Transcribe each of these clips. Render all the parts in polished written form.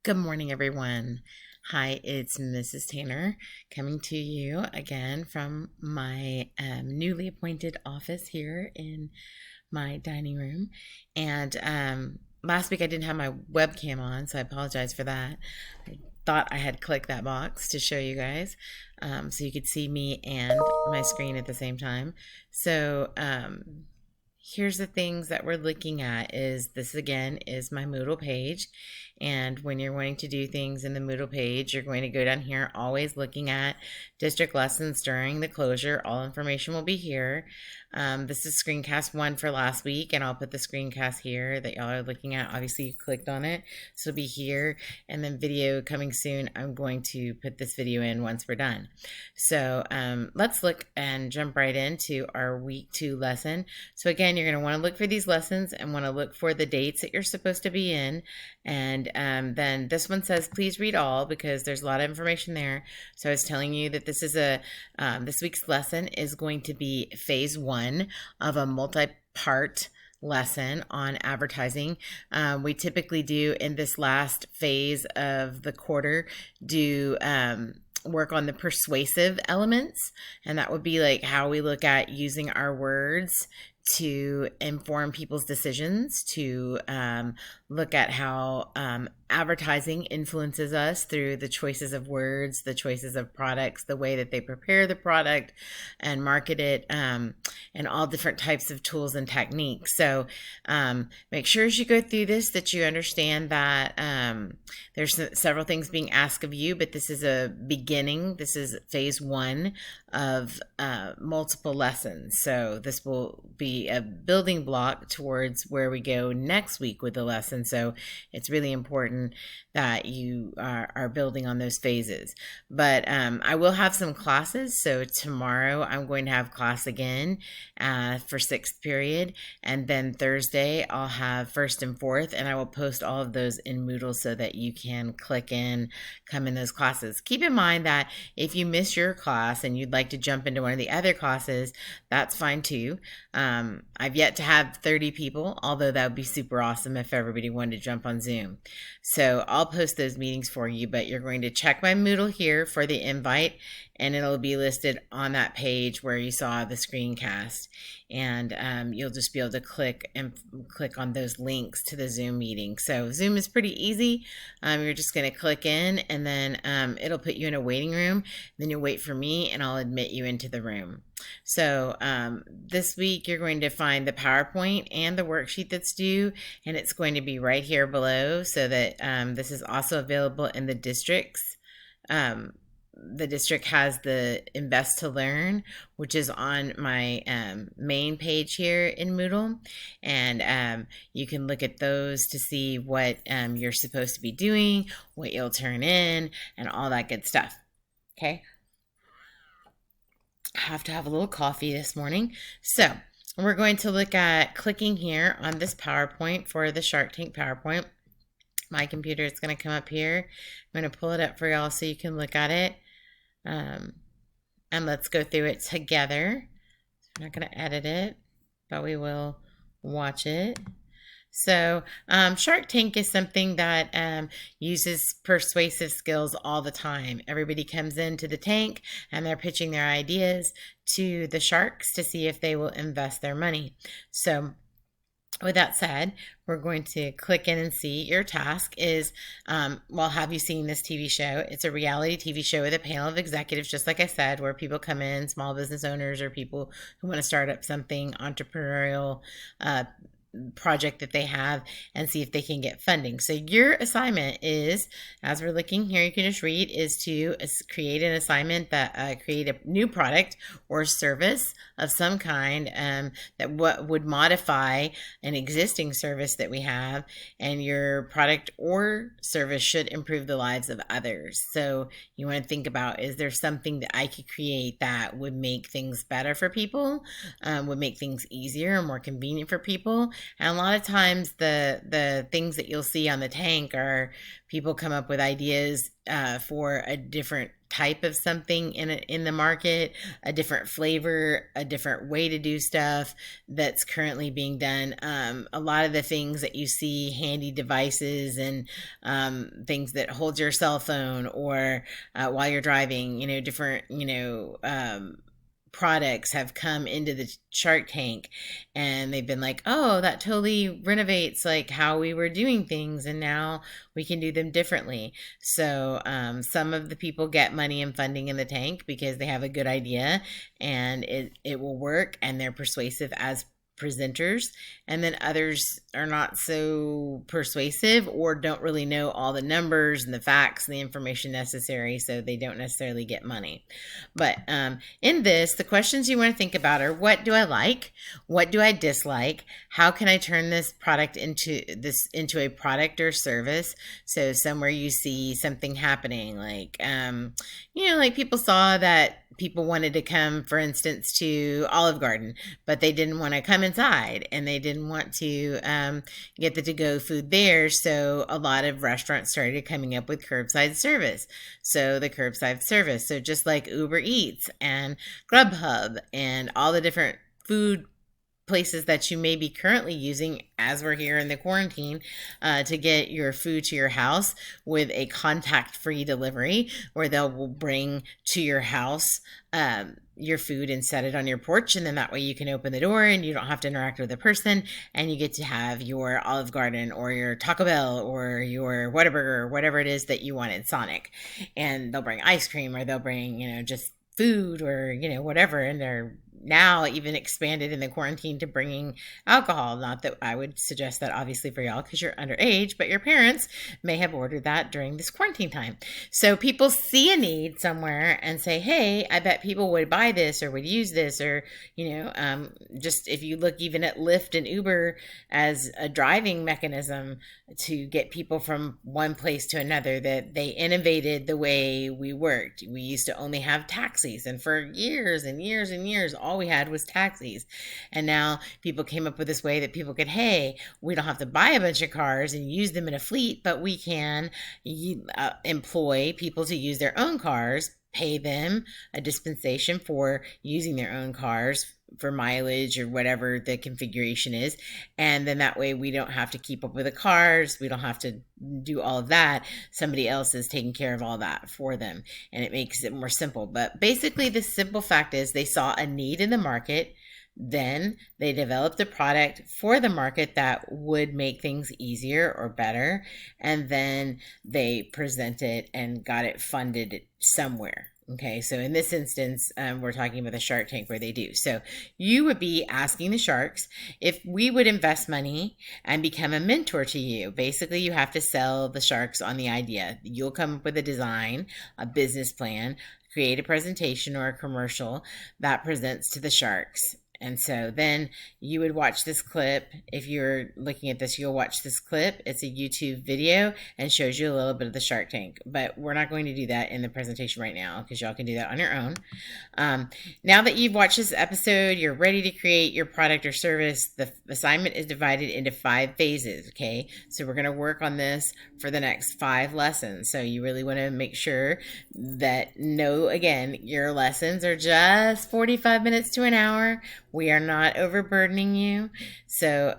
Good morning, everyone. Hi, it's Mrs. Tanner coming to you again from my newly appointed office here in my dining room. And last week I didn't have my webcam on, so I apologize for that. I thought I had clicked that box to show you guys so you could see me and my screen at the same time. So, here's the things that we're looking at is this again is my Moodle page. And when you're wanting to do things in the Moodle page, you're going to go down here, always looking at district lessons during the closure. All information will be here. This is screencast 1 for last week, and I'll put the screencast here that y'all are looking at. Obviously, you clicked on it, so it'll be here. And then video coming soon. I'm going to put this video in once we're done. So let's look and jump right into our week 2 lesson. So again, you're going to want to look for these lessons and want to look for the dates that you're supposed to be in. And then this one says, please read all, because there's a lot of information there. So I was telling you that this is this week's lesson is going to be phase 1 of a multi-part lesson on advertising. We typically do in this last phase of the quarter do work on the persuasive elements, and that would be like how we look at using our words to inform people's decisions, to look at how advertising influences us through the choices of words, the choices of products, the way that they prepare the product and market it, and all different types of tools and techniques. So make sure as you go through this that you understand that there's several things being asked of you, but this is a beginning. This is phase 1 of multiple lessons. So this will be a building block towards where we go next week with the lesson. So it's really important that you are building on those phases. But I will have some classes. So tomorrow I'm going to have class again for 6th period. And then Thursday I'll have 1st and 4th. And I will post all of those in Moodle so that you can click in, come in those classes. Keep in mind that if you miss your class and you'd like to jump into one of the other classes, that's fine too. I've yet to have 30 people, although that would be super awesome if everybody wanted to jump on Zoom. So I'll post those meetings for you, but you're going to check my Moodle here for the invite, and it'll be listed on that page where you saw the screencast. And you'll just be able to click on those links to the Zoom meeting. So Zoom is pretty easy. You're just going to click in, and then it'll put you in a waiting room. Then you'll wait for me, and I'll admit you into the room. So this week you're going to find the PowerPoint and the worksheet that's due, and it's going to be right here below, so that this is also available in the districts. The district has the Invest to Learn, which is on my main page here in Moodle. And you can look at those to see what you're supposed to be doing, what you'll turn in, and all that good stuff. Okay. I have to have a little coffee this morning. So we're going to look at clicking here on this PowerPoint for the Shark Tank PowerPoint. My computer is going to come up here. I'm going to pull it up for y'all so you can look at it. And let's go through it together. I'm not going to edit it, but we will watch it. So Shark Tank is something that uses persuasive skills all the time. Everybody comes into the tank and they're pitching their ideas to the sharks to see if they will invest their money. So with that said, we're going to click in and see. Your task is, well, have you seen this TV show? It's a reality TV show with a panel of executives, just like I said, where people come in, small business owners or people who want to start up something entrepreneurial project that they have, and see if they can get funding. So your assignment is, as we're looking here, you can just read, is to create an assignment that create a new product or service of some kind that would modify an existing service that we have, and your product or service should improve the lives of others. So you want to think about, is there something that I could create that would make things better for people, would make things easier or more convenient for people? And a lot of times the things that you'll see on the tank are people come up with ideas for a different type of something in the market, a different flavor, a different way to do stuff that's currently being done. A lot of the things that you see, handy devices and things that hold your cell phone or while you're driving, different, products have come into the Shark Tank, and they've been like, oh, that totally renovates like how we were doing things, and now we can do them differently. So some of the people get money and funding in the tank because they have a good idea and it will work, and they're persuasive as presenters, and then others are not so persuasive or don't really know all the numbers and the facts and the information necessary, so they don't necessarily get money. But in this, the questions you want to think about are, what do I like? What do I dislike? How can I turn this product into a product or service? So somewhere you see something happening, like like people saw that people wanted to come, for instance, to Olive Garden, but they didn't want to come inside, and they didn't want to get the to-go food there. So a lot of restaurants started coming up with curbside service. So the curbside service, so just like Uber Eats and Grubhub and all the different food places that you may be currently using as we're here in the quarantine to get your food to your house with a contact-free delivery, where they'll bring to your house your food and set it on your porch, and then that way you can open the door and you don't have to interact with a person, and you get to have your Olive Garden or your Taco Bell or your Whataburger or whatever it is that you want at Sonic. And they'll bring ice cream, or they'll bring just food, or whatever, and they're now even expanded in the quarantine to bringing alcohol. Not that I would suggest that obviously for y'all because you're underage, but your parents may have ordered that during this quarantine time. So people see a need somewhere and say, hey, I bet people would buy this or would use this, or just if you look even at Lyft and Uber as a driving mechanism to get people from one place to another, that they innovated the way we worked. We used to only have taxis, and for years and years and years all we had was taxis. And now people came up with this way that people could, hey, we don't have to buy a bunch of cars and use them in a fleet, but we can employ people to use their own cars, pay them a dispensation for using their own cars for mileage or whatever the configuration is. And then that way we don't have to keep up with the cars. We don't have to do all of that. Somebody else is taking care of all that for them, and it makes it more simple. But basically the simple fact is they saw a need in the market. Then they developed a product for the market that would make things easier or better. And then they presented and got it funded somewhere. Okay, so in this instance, we're talking about the Shark Tank where they do. So you would be asking the sharks if we would invest money and become a mentor to you. Basically, you have to sell the sharks on the idea. You'll come up with a design, a business plan, create a presentation or a commercial that presents to the sharks. And so then you would watch this clip. If you're looking at this, you'll watch this clip. It's a YouTube video and shows you a little bit of the Shark Tank. But we're not going to do that in the presentation right now because y'all can do that on your own. Now that you've watched this episode, you're ready to create your product or service. The assignment is divided into 5 phases, okay? So we're going to work on this for the next 5 lessons. So you really want to make sure that again, your lessons are just 45 minutes to an hour. We are not overburdening you. So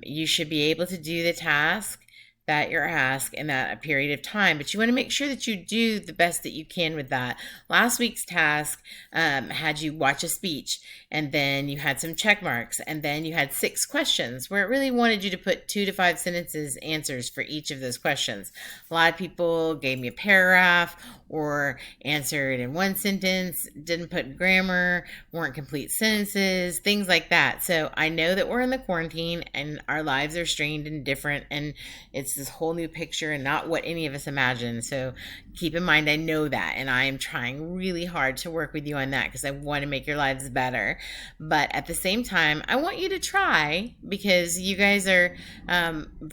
you should be able to do the task that you're asked in that period of time, but you want to make sure that you do the best that you can with that. Last week's task had you watch a speech, and then you had some check marks, and then you had 6 questions where it really wanted you to put 2 to 5 sentences answers for each of those questions. A lot of people gave me a paragraph or answered in 1 sentence, didn't put grammar, weren't complete sentences, things like that. So I know that we're in the quarantine and our lives are strained and different, and it's this whole new picture and not what any of us imagined. So keep in mind, I know that, and I am trying really hard to work with you on that because I want to make your lives better. But at the same time, I want you to try, because you guys are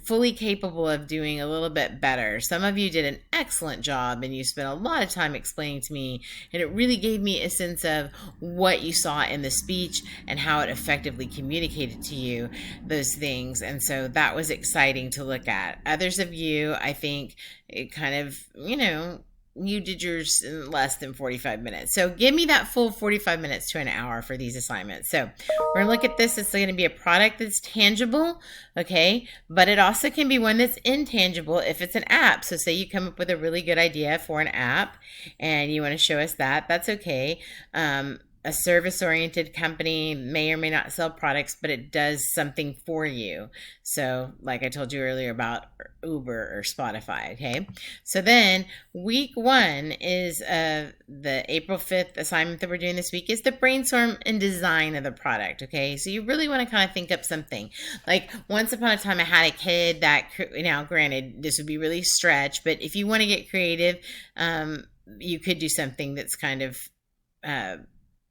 fully capable of doing a little bit better. Some of you did an excellent job and you spent a lot of time explaining to me, and it really gave me a sense of what you saw in the speech and how it effectively communicated to you those things. And so that was exciting to look at. Others of you, I think, it kind of, you did yours in less than 45 minutes. So give me that full 45 minutes to an hour for these assignments. So we're going to look at this. It's going to be a product that's tangible, okay? But it also can be one that's intangible if it's an app. So say you come up with a really good idea for an app and you want to show us that, that's okay. A service-oriented company may or may not sell products, but it does something for you. So like I told you earlier about Uber or Spotify, okay? So then week 1 is the April 5th assignment that we're doing this week is the brainstorm and design of the product, okay? So you really want to kind of think up something. Like once upon a time I had a kid that, now granted, this would be really stretch, but if you want to get creative, you could do something that's kind of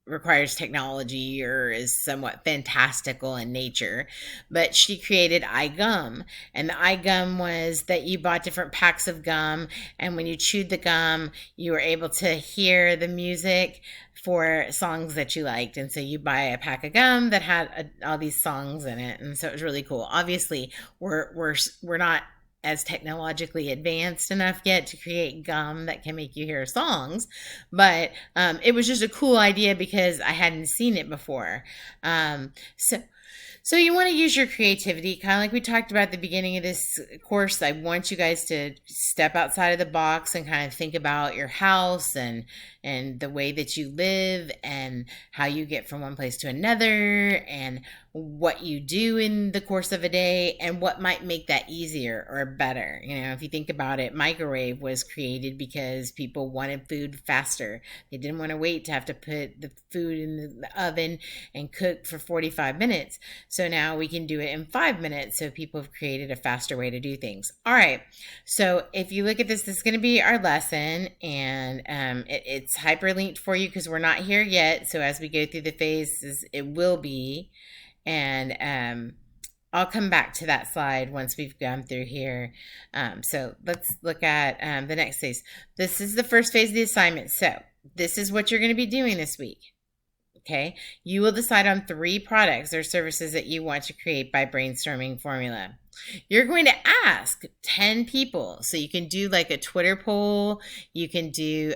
requires technology or is somewhat fantastical in nature. But she created iGum, and the iGum was that you bought different packs of gum, and when you chewed the gum you were able to hear the music for songs that you liked. And so you buy a pack of gum that had all these songs in it, and so it was really cool. Obviously we're not as technologically advanced enough yet to create gum that can make you hear songs, but it was just a cool idea because I hadn't seen it before. So you want to use your creativity, kind of like we talked about at the beginning of this course. I want you guys to step outside of the box and kind of think about your house and the way that you live and how you get from one place to another and what you do in the course of a day and what might make that easier or better. You know, if you think about it, microwave was created because people wanted food faster. They didn't want to wait to have to put the food in the oven and cook for 45 minutes. So now we can do it in 5 minutes. So people have created a faster way to do things. All right. So if you look at this, this is going to be our lesson, and it's hyperlinked for you because we're not here yet. So as we go through the phases, it will be. And I'll come back to that slide once we've gone through here. So let's look at the next phase. This is the first phase of the assignment. So this is what you're going to be doing this week. Okay, you will decide on 3 products or services that you want to create by brainstorming formula. You're going to ask 10 people. So you can do like a Twitter poll. You can do,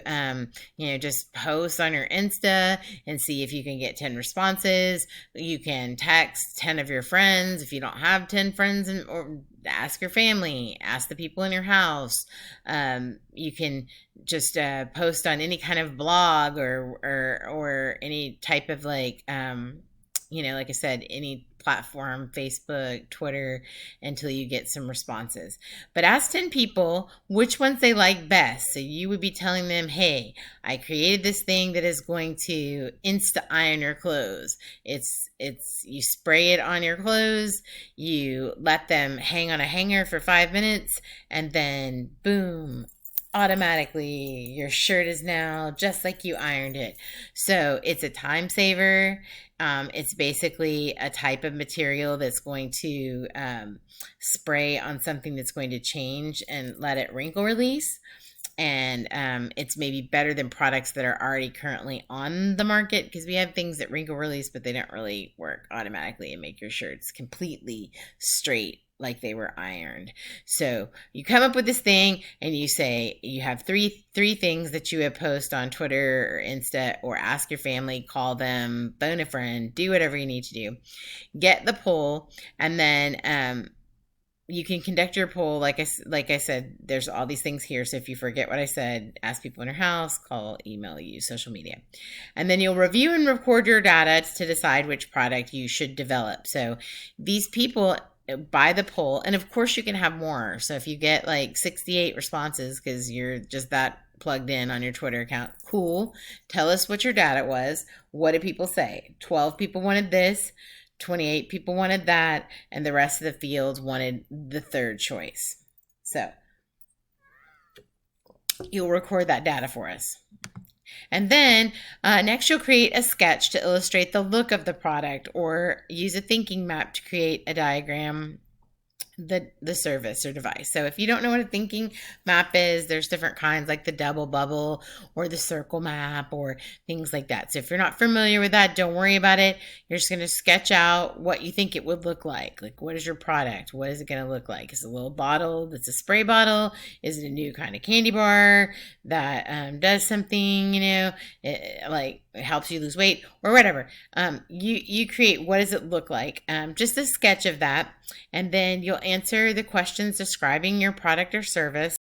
just post on your Insta and see if you can get 10 responses. You can text 10 of your friends if you don't have 10 friends, or ask your family, ask the people in your house. You can just post on any kind of blog or any type of like I said, any platform, Facebook, Twitter, until you get some responses. But ask 10 people which ones they like best. So you would be telling them, hey, I created this thing that is going to insta iron your clothes. It's you spray it on your clothes, you let them hang on a hanger for 5 minutes, and then boom, automatically your shirt is now just like you ironed it. So it's a time saver. It's basically a type of material that's going to spray on something that's going to change and let it wrinkle release. And it's maybe better than products that are already currently on the market, because we have things that wrinkle release, but they don't really work automatically and make your shirts completely straight like they were ironed. So you come up with this thing and you say you have three things that you would post on Twitter or Insta, or ask your family, call them, phone a friend, do whatever you need to do. Get the poll, and then you can conduct your poll. Like I said, there's all these things here. So if you forget what I said, ask people in your house, call, email, use social media. And then you'll review and record your data to decide which product you should develop. So these people buy the poll, and of course you can have more. So if you get like 68 responses because you're just that plugged in on your Twitter account, cool. Tell us what your data was. What did people say? 12 people wanted this, 28 people wanted that, and the rest of the field wanted the third choice. So you'll record that data for us. And then next you'll create a sketch to illustrate the look of the product, or use a thinking map to create a diagram the service or device. So if you don't know what a thinking map is, there's different kinds like the double bubble or the circle map or things like that. So if you're not familiar with that, don't worry about it. You're just going to sketch out what you think it would look like. Like, what is your product? What is it going to look like? Is it a little bottle that's a spray bottle? Is it a new kind of candy bar that does something, like it helps you lose weight or whatever? You create, what does it look like? Just a sketch of that. And then you'll answer the questions describing your product or service.